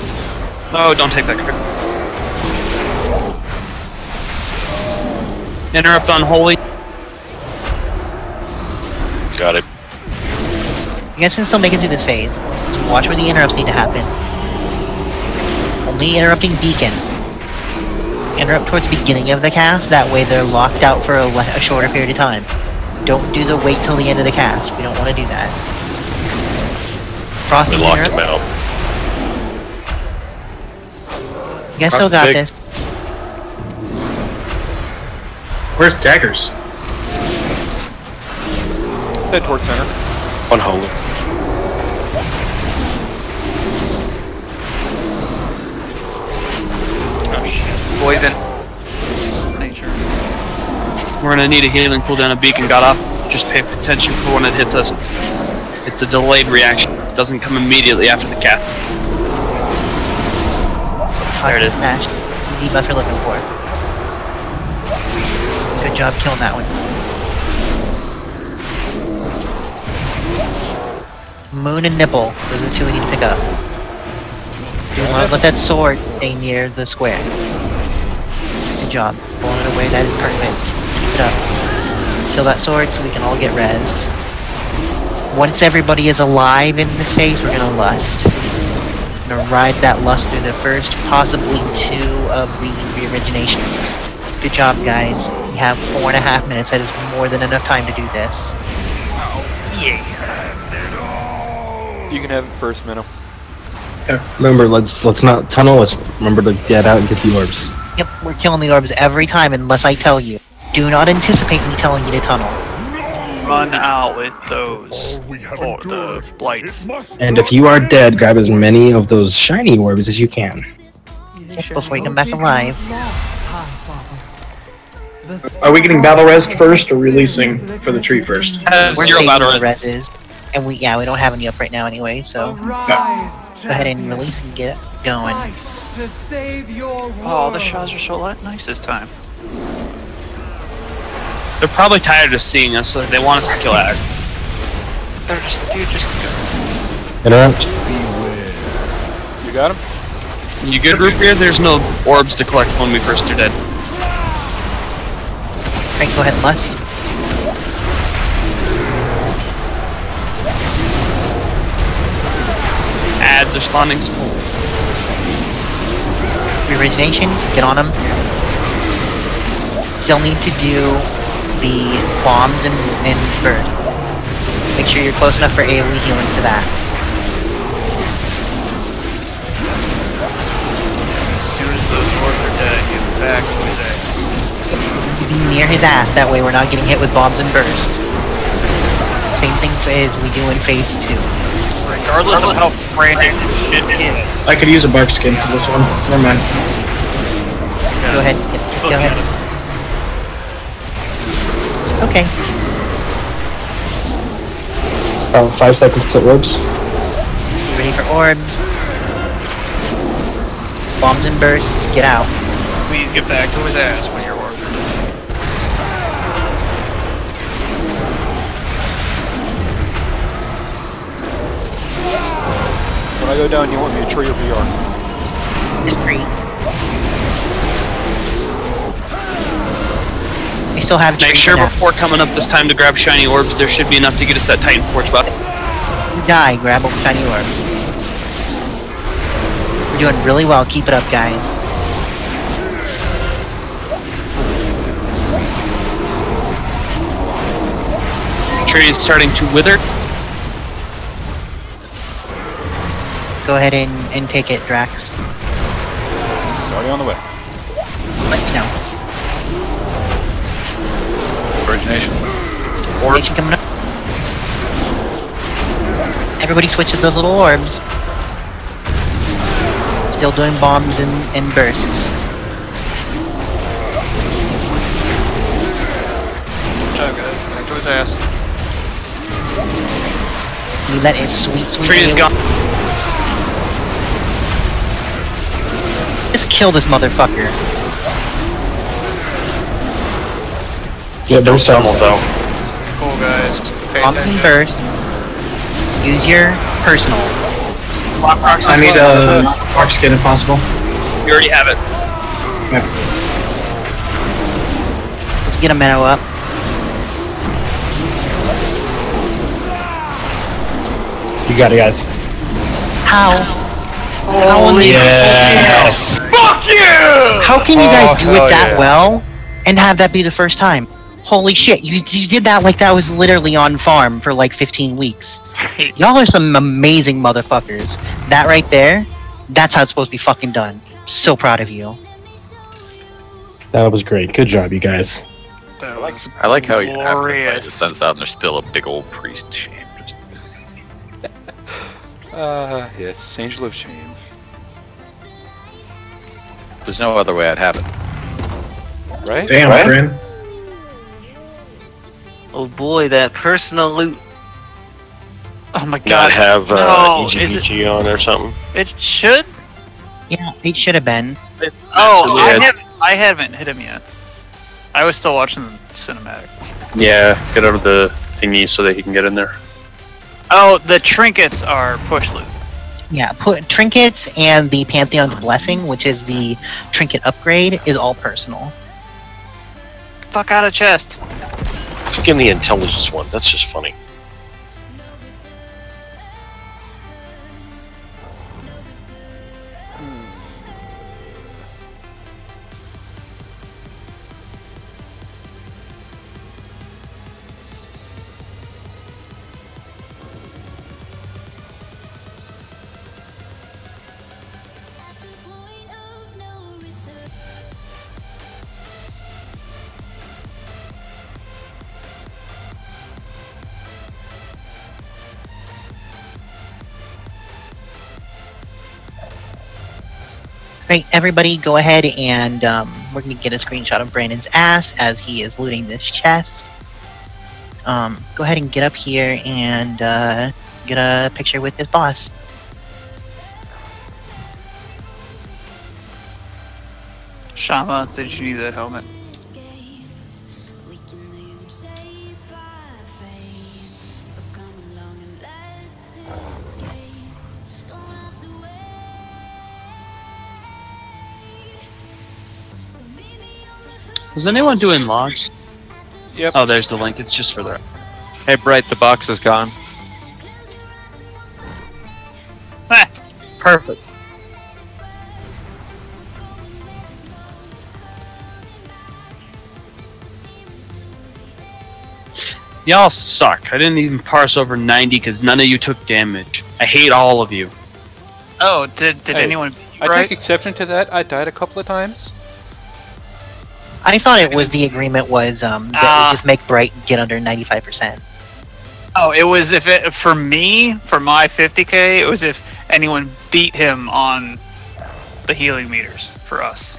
No, don't take that crit. Interrupt on holy. Got it. You guys can still make it through this phase. Just watch where the interrupts need to happen. Only interrupting beacon. Interrupt towards the beginning of the cast, that way they're locked out for a shorter period of time. Don't do the wait till the end of the cast. We don't want to do that. Frosty We locked interrupt. him out. You guys still got big. this. Where's daggers? Head towards center. Unholy. Oh shit. Poison. Nature. We're gonna need a healing cooldown. A beacon got off. Just pay attention for when it hits us. It's a delayed reaction. It doesn't come immediately after the cast. There it is. Smash. It's the debuff you're looking for. Good job killing that one. Moon and Nipple. Those are the two we need to pick up. You want to let that sword stay near the square. Good job. Pulling it away. That is perfect. Keep it up. Kill that sword so we can all get rezzed. Once everybody is alive in this phase, we're gonna lust. We're gonna ride that lust through the first, possibly 2 of the re-originations. Good job, guys. We have 4.5 minutes. That is more than enough time to do this. Yeah. You can have it first, Minnow. Remember, let's not tunnel. Let's remember to get out and get the orbs. Yep, we're killing the orbs every time unless I tell you. Do not anticipate me telling you to tunnel. Run out with those. Or the blights. And if you are dead, grab as many of those shiny orbs as you can. Before you come back alive. Are we getting battle res first or releasing for the tree first? We're Zero saving battle the res. reses. And we don't have any up right now anyway, so go ahead and release and get going. Oh, the shots are so nice this time. They're probably tired of seeing us, so they want us to kill Ag. They're just, dude, just go. Interrupt. You got him? You good, Root Beer? There's no orbs to collect when we first are dead. Alright, go ahead and lust. Ads are spawning. Re-origination, get on them. Still need to do the bombs and bird. Make sure you're close enough for AoE healing for that. As soon as those orbs are dead, get back to his ass. Be near his ass, that way we're not getting hit with bombs and bursts. Same thing as we do in phase 2. Regardless of how frantic shit is. I could use a bark skin for this one. Never mind. Go ahead, just go ahead. It's okay. About 5 seconds to orbs. Ready for orbs. Bombs and bursts, get out. Please get back to his ass when you're working. When I go down, you want me to tree or VR? Just tree. We still have Make sure before coming up this time to grab shiny orbs, there should be enough to get us that Titan Forge buff. You die, grab a shiny orb. We're doing really well, keep it up, guys. Tree is starting to wither. Go ahead and take it, Drax. Already on the way. Let me know. Origination. Origination coming up. Everybody switches those little orbs. Still doing bombs and bursts. Okay, back to his ass. We let it sweet Tree is gone. Just kill this motherfucker. Yeah, there's some though. Cool, guys. Pay Bombs and attention. bursts. Use your personal. I need a dark skin if possible. You already have it. Yeah. Let's get a Menno up. You got it, guys. How? How in the Yes. Fuck you! How can you guys do it hell that yeah. well and have that be the first time? Holy shit, you did that like that was literally on farm for like 15 weeks. Y'all are some amazing motherfuckers. That right there, that's how it's supposed to be fucking done. So proud of you. That was great. Good job, you guys. That was I like how you have to fight glorious. the sense out and there's still a big old priest shame. Yes, Angel of Shame. There's no other way I'd have it. Right? Damn, right? Bryn. Oh boy, that personal loot. Oh my god. Not have No, is it- EGBG on or something. It should? Yeah, it should have been. Oh, Yeah. I haven't hit him yet. I was still watching the cinematic. Yeah, get out of the thingy so that he can get in there. Oh, the trinkets are push loot. Yeah, put trinkets and the Pantheon's Blessing, which is the trinket upgrade, is all personal. Fuck out of chest. Fucking the intelligence one. That's just funny. Great, everybody go ahead and we're going to get a screenshot of Brandon's ass as he is looting this chest. Go ahead and get up here and get a picture with his boss. Shama, did you need that helmet? Was anyone doing logs? Yep. Oh, there's the link. It's just for the. Hey, Bright, the box is gone. Perfect. Y'all suck. I didn't even parse over 90 because none of you took damage. I hate all of you. Oh, did Hey, anyone beat you, I right? take exception to that. I died a couple of times. I thought it was the agreement was that it would just make Bright get under 95%. Oh, it was if it for me, for my 50k, it was if anyone beat him on the healing meters for us.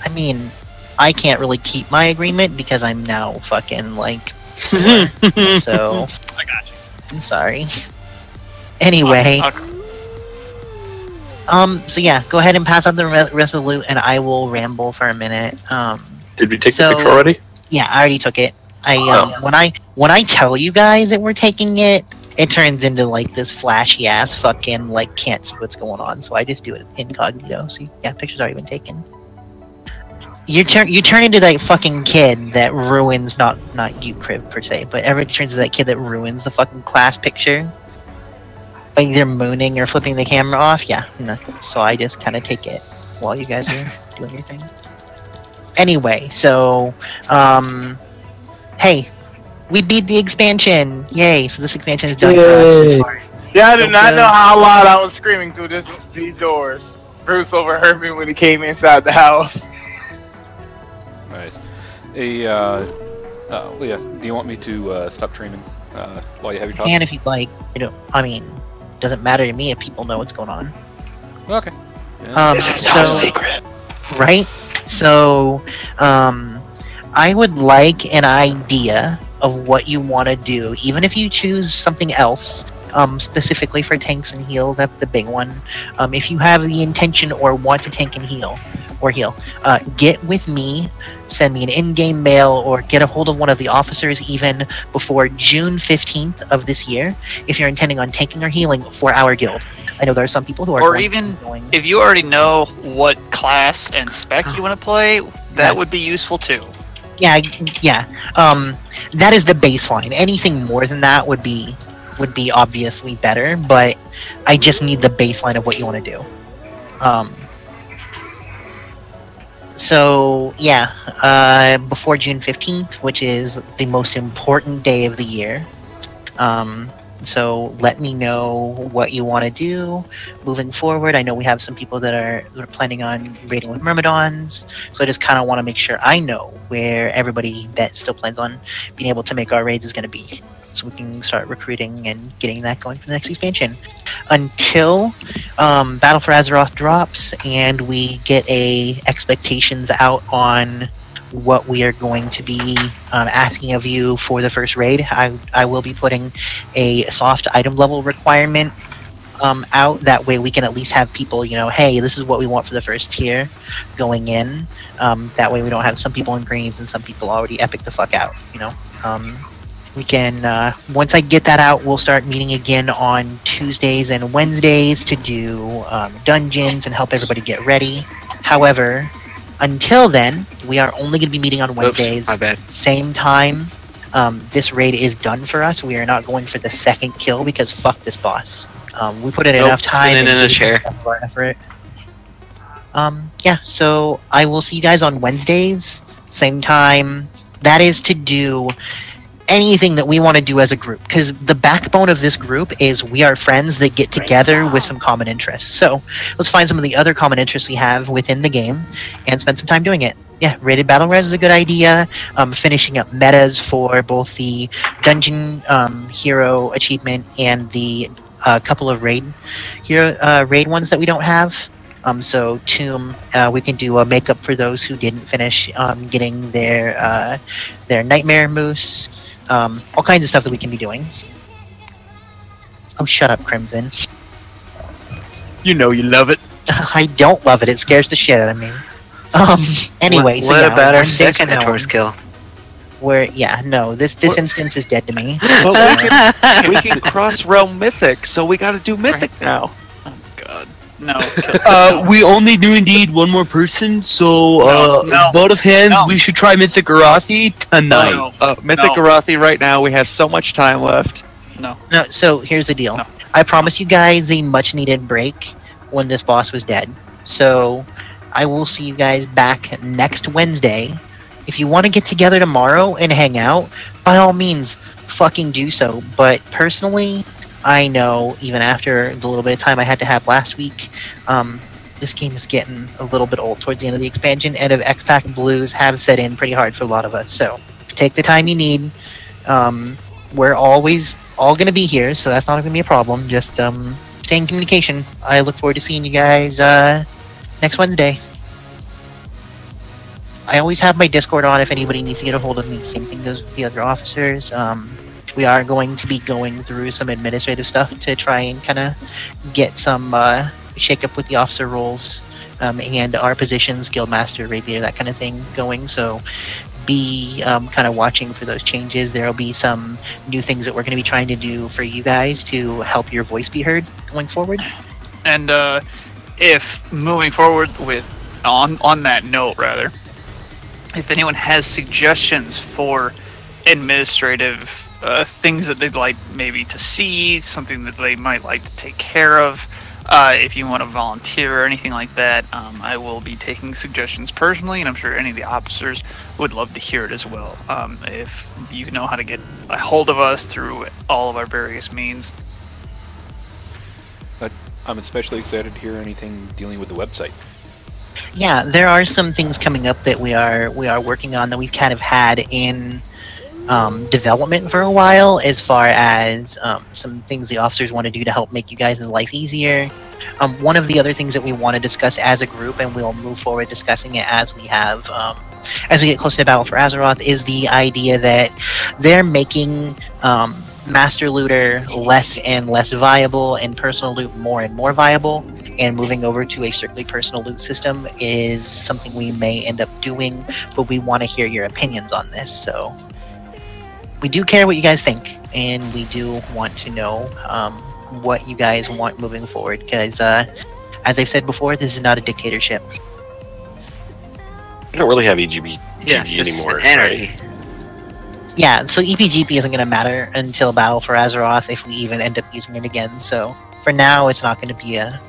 I mean, I can't really keep my agreement because I'm now fucking like... so... I got you. I'm sorry. Anyway, So yeah, go ahead and pass on the rest of the loot, and I will ramble for a minute. Did we take so- the picture already? Yeah, I already took it. When I tell you guys that we're taking it, it turns into like this flashy ass fucking like can't see what's going on. So I just do it incognito. So yeah, picture's already been taken. You turn into that fucking kid that ruins not you, Crib per se, but everyone turns into that kid that ruins the fucking class picture. Like they're mooning or flipping the camera off. Yeah, no. So I just kind of take it while you guys are doing your thing. Anyway, so hey, we beat the expansion! Yay! So this expansion is done for us as far as Yeah, I do not know how loud I was screaming through these doors. Bruce overheard me when he came inside the house. Nice. Leah, do you want me to stop training while you have your talk? can if you'd like. I mean, doesn't matter to me if people know what's going on. Okay. This is top secret. Right? So, I would like an idea of what you want to do, even if you choose something else, specifically for tanks and heals. That's the big one. If you have the intention or want to tank and heal, get with me, send me an in-game mail, or get a hold of one of the officers even before June 15th of this year if you're intending on tanking or healing for our guild. I know there are some people who are or even if you already know what class and spec you want to play, that would be useful too. Yeah. That is the baseline. Anything more than that would be obviously better, but I just need the baseline of what you want to do. So yeah, before June 15th, which is the most important day of the year. So let me know what you want to do moving forward. I know we have some people that are planning on raiding with Myrmidons, so I just kind of want to make sure I know where everybody that still plans on being able to make our raids is going to be, so we can start recruiting and getting that going for the next expansion. Until Battle for Azeroth drops and we get expectations out on what we are going to be asking of you for the first raid, I will be putting a soft item level requirement out. That way we can at least have people, hey, this is what we want for the first tier going in. That way we don't have some people in greens and some people already epic the fuck out, we can, once I get that out, we'll start meeting again on Tuesdays and Wednesdays to do dungeons and help everybody get ready. However, until then, we are only going to be meeting on Wednesdays. Oops, my bad. Same time. This raid is done for us. We are not going for the second kill because fuck this boss. We put in enough time in a chair. For effort. Yeah, so I will see you guys on Wednesdays. Same time. That is to do anything that we want to do as a group, because the backbone of this group is we are friends that get together with some common interests. So let's find some of the other common interests we have within the game and spend some time doing it. Yeah, rated battle res is a good idea. Finishing up metas for both the dungeon hero achievement and the couple of raid ones that we don't have. So Tomb, we can do a makeup for those who didn't finish getting their Nightmare Moose. All kinds of stuff that we can be doing. Oh, shut up, Crimson. You know you love it. I don't love it. It scares the shit out of me. Anyway, so what yeah, about our Wednesday's second known Antorus kill? Where, yeah, no, this instance is dead to me. But we can cross realm mythic, so we gotta do mythic now. Oh god. No. We only do indeed one more person, so vote of hands, we should try Mythic Arathi tonight. Mythic Arathi right now, we have so much time left. No, so here's the deal. I promised you guys a much needed break when this boss was dead. So I will see you guys back next Wednesday. If you want to get together tomorrow and hang out, by all means, fucking do so. But personally, I know, even after the little bit of time I had to have last week, this game is getting a little bit old towards the end of the expansion, and X-Pack blues have set in pretty hard for a lot of us. So take the time you need. We're always all going to be here, so that's not going to be a problem. Just stay in communication. I look forward to seeing you guys next Wednesday. I always have my Discord on if anybody needs to get a hold of me. Same thing goes with the other officers. We are going to be going through some administrative stuff to try and kind of get some shake up with the officer roles and our positions, guildmaster, rapier, that kind of thing going. So be kind of watching for those changes. There will be some new things that we're going to be trying to do for you guys to help your voice be heard going forward. And if moving forward with on that note, rather, if anyone has suggestions for administrative things that they'd like maybe to see, something that they might like to take care of, if you want to volunteer or anything like that, I will be taking suggestions personally, and I'm sure any of the officers would love to hear it as well. If you know how to get a hold of us through all of our various means. But I'm especially excited to hear anything dealing with the website. Yeah, there are some things coming up that we are working on that we've kind of had in development for a while, as far as some things the officers want to do to help make you guys' life easier. One of the other things that we want to discuss as a group, and we'll move forward discussing it as we have as we get closer to Battle for Azeroth, is the idea that they're making Master Looter less and less viable and personal loot more and more viable, and moving over to a strictly personal loot system is something we may end up doing, but we want to hear your opinions on this. So we do care what you guys think, and we do want to know what you guys want moving forward, because as I've said before, this is not a dictatorship. We don't really have EGB anymore, anarchy. right? Yeah, so EPGP isn't going to matter until Battle for Azeroth, if we even end up using it again. So for now, it's not going to be a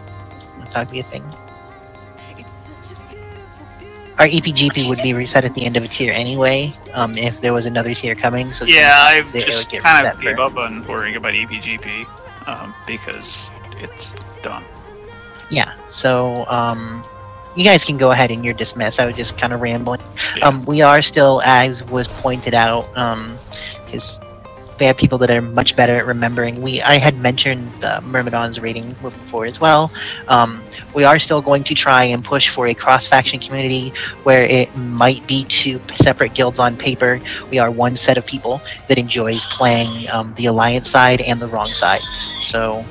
thing. Our EPGP would be reset at the end of a tier anyway, if there was another tier coming. So yeah, I've just kind of gave up on worrying about EPGP because it's done. Yeah, so you guys can go ahead and you're dismissed. I was just kind of rambling. Yeah. We are still, as was pointed out, because they have people that are much better at remembering. I had mentioned Myrmidon's rating moving forward as well. We are still going to try and push for a cross-faction community where it might be two separate guilds on paper. We are one set of people that enjoys playing the Alliance side and the wrong side. So,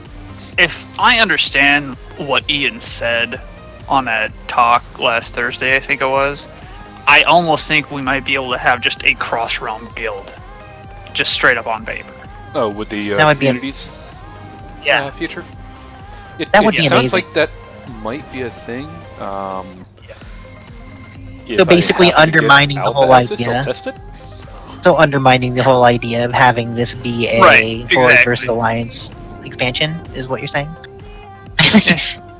if I understand what Ian said on that talk last Thursday, I think it was, I almost think we might be able to have just a cross-realm guild. Just straight up on paper. Oh, with the That would be communities feature? That would be sounds amazing. like that might be a thing. So basically undermining the whole idea. So undermining the whole idea of having this be a Horde versus Alliance expansion is what you're saying?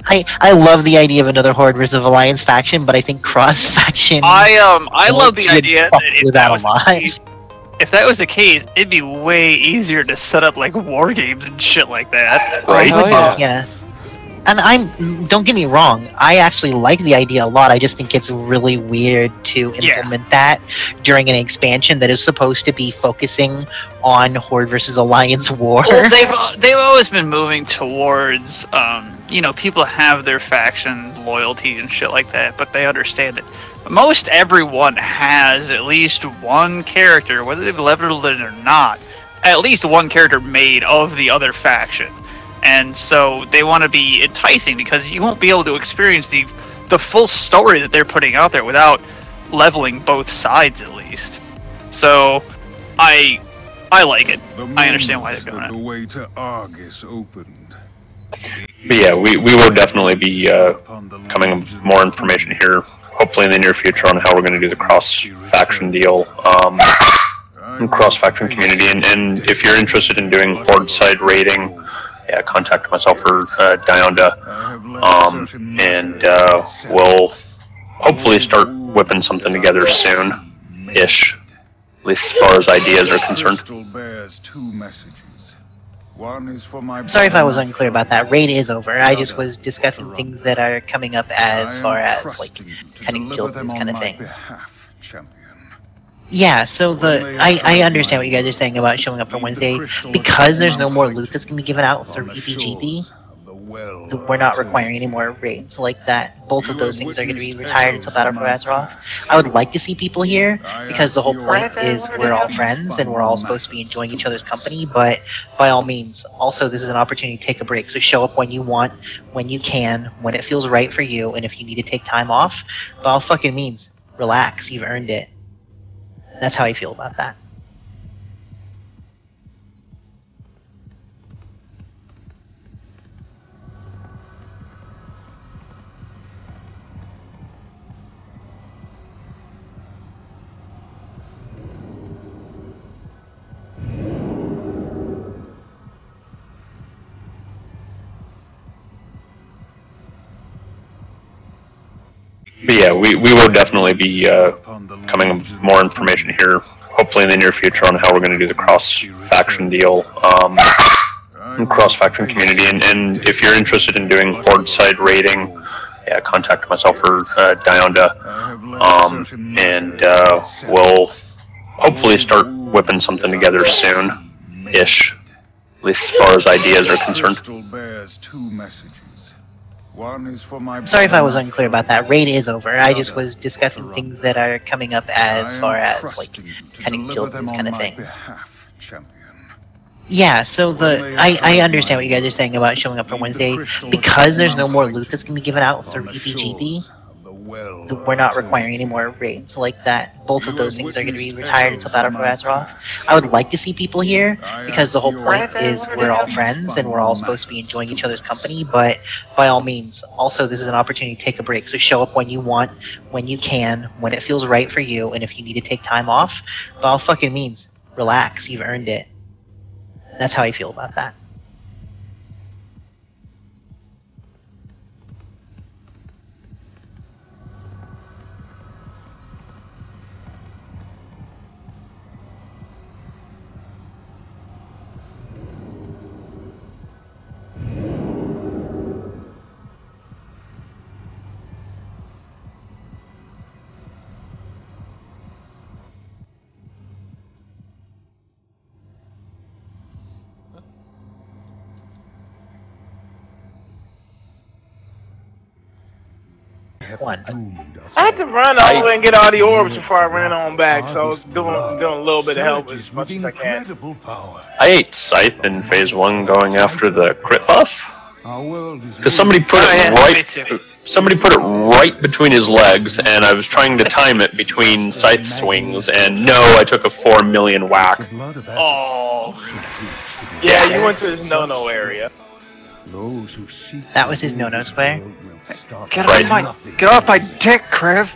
I love the idea of another Horde versus Alliance faction, but I think cross-faction... I love the idea that if that was the case, it'd be way easier to set up like war games and shit like that, right? Yeah. And don't get me wrong, I actually like the idea a lot. I just think it's really weird to implement that during an expansion that is supposed to be focusing on Horde versus Alliance war. Well, they've always been moving towards, people have their faction loyalty and shit like that, but they understand that most everyone has at least one character, whether they've leveled it or not, at least one character made of the other faction. And so they want to be enticing, because you won't be able to experience the full story that they're putting out there without leveling both sides at least. So I like it. I understand why they're doing it. The way to Argus opened. But yeah, we will definitely be coming with more information here, hopefully in the near future, on how we're going to do the cross-faction deal, cross-faction community. And if you're interested in doing Horde-side raiding, yeah, contact myself or Dionda, and we'll hopefully start whipping something together soon-ish, at least as far as ideas are concerned. Sorry if I was unclear about that. Raid is over. I just was discussing things that are coming up as far as, like, kind of guild this kind of thing. Yeah, so I understand what you guys are saying about showing up for Wednesday. Because there's no more loot that's going to be given out through EPGP, we're not requiring any more raids like that. Both of those things are going to be retired until Battle for Azeroth. I would like to see people here because the whole point is we're all friends and we're all supposed to be enjoying each other's company. But by all means, also this is an opportunity to take a break. So show up when you want, when you can, when it feels right for you, and if you need to take time off, by all fucking means, relax. You've earned it. That's how I feel about that. But yeah, we will definitely be coming with more information here, hopefully in the near future, on how we're going to do the cross-faction deal, cross-faction community. And if you're interested in doing horde-side raiding, yeah, contact myself or Dionda, and we'll hopefully start whipping something together soon-ish, at least as far as ideas are concerned. I'm sorry if I was unclear about that. Raid is over. I just was discussing things that are coming up as far as, like, kind of guild news kind of thing. Yeah, so I understand what you guys are saying about showing up for Wednesday. Because there's no more loot that's going to be given out through EPGP, we're not requiring any more raids like that. Both of those things are going to be retired until Battle for Azeroth. I would like to see people here because the whole point is we're all friends and we're all supposed to be enjoying each other's company. But by all means, also this is an opportunity to take a break. So show up when you want, when you can, when it feels right for you, and if you need to take time off, by all fucking means, relax. You've earned it. That's how I feel about that. One. I had to run all the way and get all the orbs before I ran on back, so I was doing a little bit of help as much as I can. I ate Scythe in Phase 1 going after the crit buff. Because somebody put it right between his legs, and I was trying to time it between Scythe swings, and no, I took a 4 million whack. Oh. Yeah, you went to his no-no area. That was his no-no square? Get off my dick, Kriv!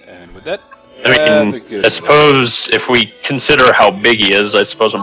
And with that, I mean, I suppose if we consider how big he is, I suppose I'm